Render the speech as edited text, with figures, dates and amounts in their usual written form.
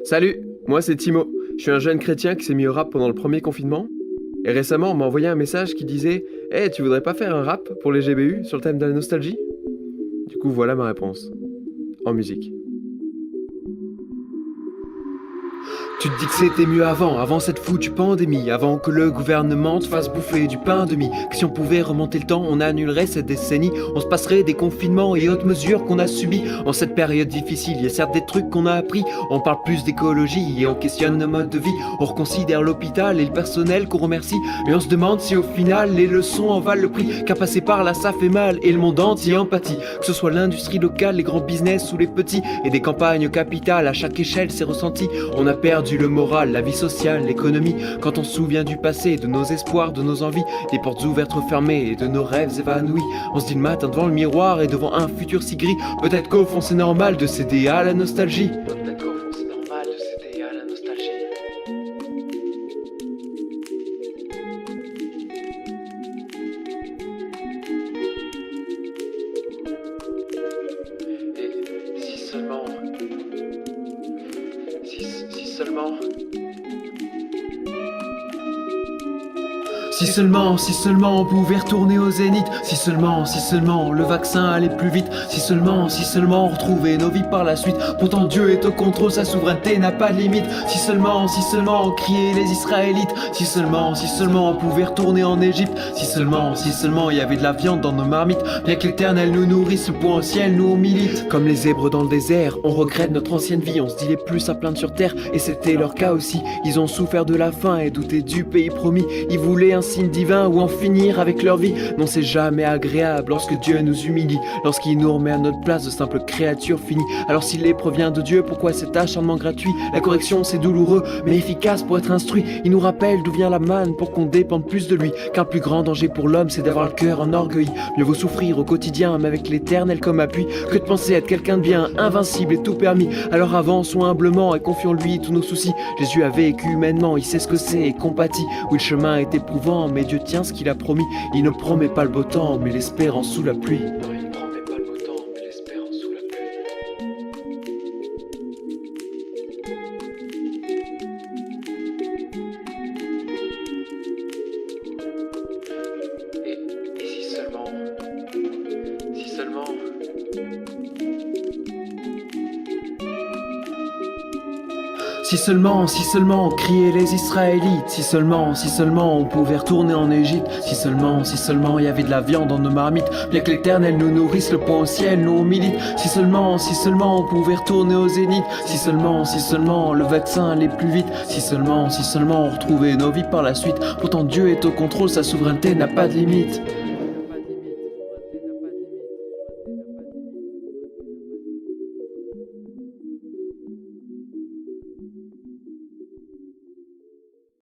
Salut, moi c'est Timo. Je suis un jeune chrétien qui s'est mis au rap pendant le premier confinement. Et récemment, on m'a envoyé un message qui disait « tu voudrais pas faire un rap pour les GBU sur le thème de la nostalgie ?» Du coup, voilà ma réponse. En musique. Tu te dis que c'était mieux avant cette foutue pandémie, avant que le gouvernement te fasse bouffer du pain de mie. Que si on pouvait remonter le temps, on annulerait cette décennie. On se passerait des confinements et autres mesures qu'on a subies. En cette période difficile, il y a certes des trucs qu'on a appris. On parle plus d'écologie et on questionne nos modes de vie. On reconsidère l'hôpital et le personnel qu'on remercie. Mais on se demande si au final les leçons en valent le prix. Car passer par là ça fait mal et le monde entier empathie. Que ce soit l'industrie locale, les grands business ou les petits. Et des campagnes capitales, à chaque échelle c'est ressenti. On a perdu le moral, la vie sociale, l'économie. Quand on se souvient du passé, de nos espoirs, de nos envies, des portes ouvertes refermées et de nos rêves évanouis. On se dit le matin devant le miroir et devant un futur si gris. Peut-être qu'au fond c'est normal de céder à la nostalgie. Peut-être qu'au fond c'est normal de céder à la nostalgie. Et si seulement... Si seulement... Si seulement on pouvait retourner au zénith. Si seulement le vaccin allait plus vite. Si seulement on retrouvait nos vies par la suite. Pourtant Dieu est au contrôle, sa souveraineté n'a pas de limite. Si seulement on criait les Israélites. Si seulement on pouvait retourner en Égypte. Si seulement il y avait de la viande dans nos marmites. Bien que l'Éternel nous nourrisse, le point au ciel nous on milite. Comme les zèbres dans le désert, on regrette notre ancienne vie. On se dit les plus à plaindre sur terre, et c'était leur cas aussi. Ils ont souffert de la faim et douté du pays promis. Ils voulaient un signe divin ou en finir avec leur vie. Non, c'est jamais agréable lorsque Dieu nous humilie, lorsqu'il nous remet à notre place de simples créatures finies. Alors s'il est provient de Dieu, pourquoi cet acharnement gratuit? La correction c'est douloureux mais efficace pour être instruit. Il nous rappelle d'où vient la manne pour qu'on dépende plus de lui. Car le plus grand danger pour l'homme c'est d'avoir le cœur enorgueilli. Mieux vaut souffrir au quotidien mais avec l'Éternel comme appui, que de penser être quelqu'un de bien, invincible et tout permis. Alors avançons humblement et confions-lui tous nos soucis. Jésus a vécu humainement, il sait ce que c'est et compatit. Oui, le chemin est éprouvant mais Dieu tient ce qu'il a promis. Il ne promet pas le beau temps mais l'espérance sous la pluie. Non, il ne promet pas le beau temps mais l'espérance sous la pluie. Et si seulement... Si seulement on criait les Israélites. Si seulement on pouvait retourner en Égypte. Si seulement il y avait de la viande dans nos marmites. Bien que l'Éternel nous nourrisse, le point au ciel nous on milite. Si seulement on pouvait retourner au zénith. Si seulement le vaccin allait plus vite. Si seulement on retrouvait nos vies par la suite. Pourtant Dieu est au contrôle, sa souveraineté n'a pas de limite.